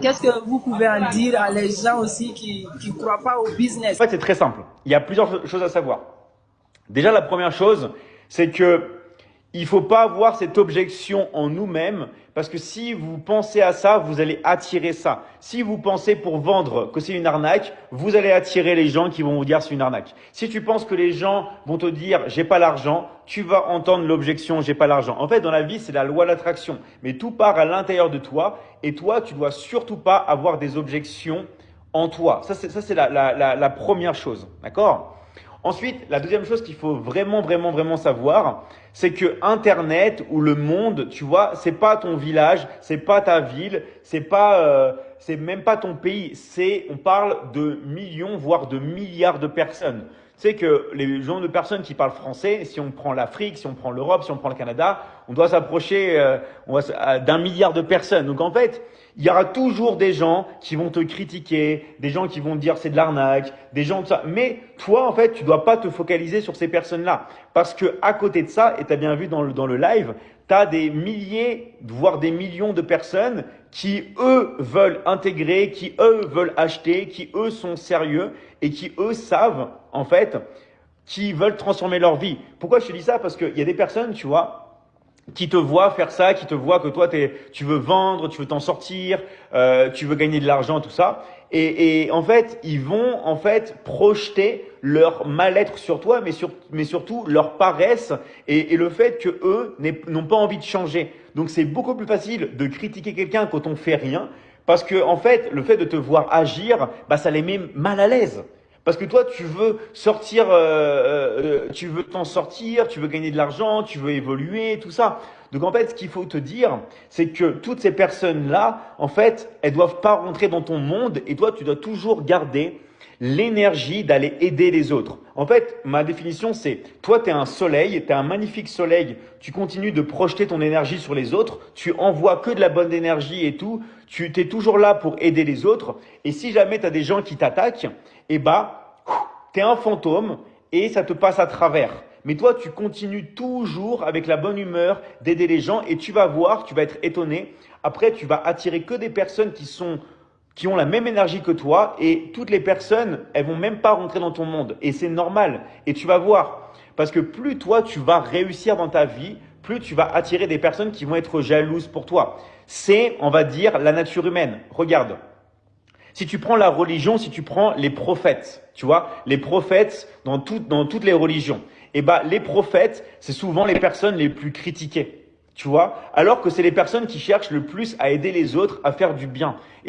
Qu'est-ce que vous pouvez en dire à les gens aussi qui ne croient pas au business? En fait, c'est très simple. Il y a plusieurs choses à savoir. Déjà, la première chose, c'est que il faut pas avoir cette objection en nous-mêmes parce que si vous pensez à ça, vous allez attirer ça. Si vous pensez pour vendre que c'est une arnaque, vous allez attirer les gens qui vont vous dire c'est une arnaque. Si tu penses que les gens vont te dire j'ai pas l'argent, tu vas entendre l'objection j'ai pas l'argent. En fait, dans la vie, c'est la loi de l'attraction. Mais tout part à l'intérieur de toi et toi, tu dois surtout pas avoir des objections en toi. Ça, c'est la première chose. D'accord? Ensuite, la deuxième chose qu'il faut vraiment savoir, c'est que Internet ou le monde, tu vois, c'est pas ton village, c'est pas ta ville, c'est même pas ton pays. On parle de millions, voire de milliards de personnes. Tu sais que les gens de personnes qui parlent français, si on prend l'Afrique, si on prend l'Europe, si on prend le Canada, on doit s'approcher d'un milliard de personnes. Donc en fait, il y aura toujours des gens qui vont te critiquer, des gens qui vont te dire c'est de l'arnaque, des gens de ça. Mais toi, en fait, tu dois pas te focaliser sur ces personnes-là. Parce que à côté de ça, et tu as bien vu dans le live, tu as des milliers, voire des millions de personnes qui, eux, veulent intégrer, qui, eux, veulent acheter, qui, eux, sont sérieux et qui, eux, savent, en fait, qui veulent transformer leur vie. Pourquoi je te dis ça? Parce qu'il y a des personnes, tu vois, qui te voient faire ça, qui te voient que toi tu veux vendre, tu veux t'en sortir, tu veux gagner de l'argent, tout ça. Et en fait, ils vont en fait projeter leur mal-être sur toi, mais surtout leur paresse et le fait que eux n'ont pas envie de changer. Donc c'est beaucoup plus facile de critiquer quelqu'un quand on fait rien, parce que en fait, le fait de te voir agir, bah ça les met mal à l'aise. Parce que toi, tu veux sortir, tu veux t'en sortir, tu veux gagner de l'argent, tu veux évoluer, tout ça. Donc en fait, ce qu'il faut te dire, c'est que toutes ces personnes-là, en fait, elles doivent pas rentrer dans ton monde et toi, tu dois toujours garder l'énergie d'aller aider les autres. En fait, ma définition, c'est toi, tu es un soleil, tu es un magnifique soleil, tu continues de projeter ton énergie sur les autres, tu envoies que de la bonne énergie et tout, tu es toujours là pour aider les autres. Et si jamais tu as des gens qui t'attaquent, eh bah, tu es un fantôme et ça te passe à travers. Mais toi, tu continues toujours avec la bonne humeur d'aider les gens et tu vas voir, tu vas être étonné. Après, tu vas attirer que des personnes qui ont la même énergie que toi et toutes les personnes, elles vont même pas rentrer dans ton monde. Et c'est normal. Et tu vas voir. Parce que plus toi, tu vas réussir dans ta vie, plus tu vas attirer des personnes qui vont être jalouses pour toi. C'est, on va dire, la nature humaine. Regarde. Si tu prends la religion, si tu prends les prophètes, tu vois, les prophètes dans toutes les religions, eh ben, les prophètes, c'est souvent les personnes les plus critiquées, tu vois, alors que c'est les personnes qui cherchent le plus à aider les autres à faire du bien. Et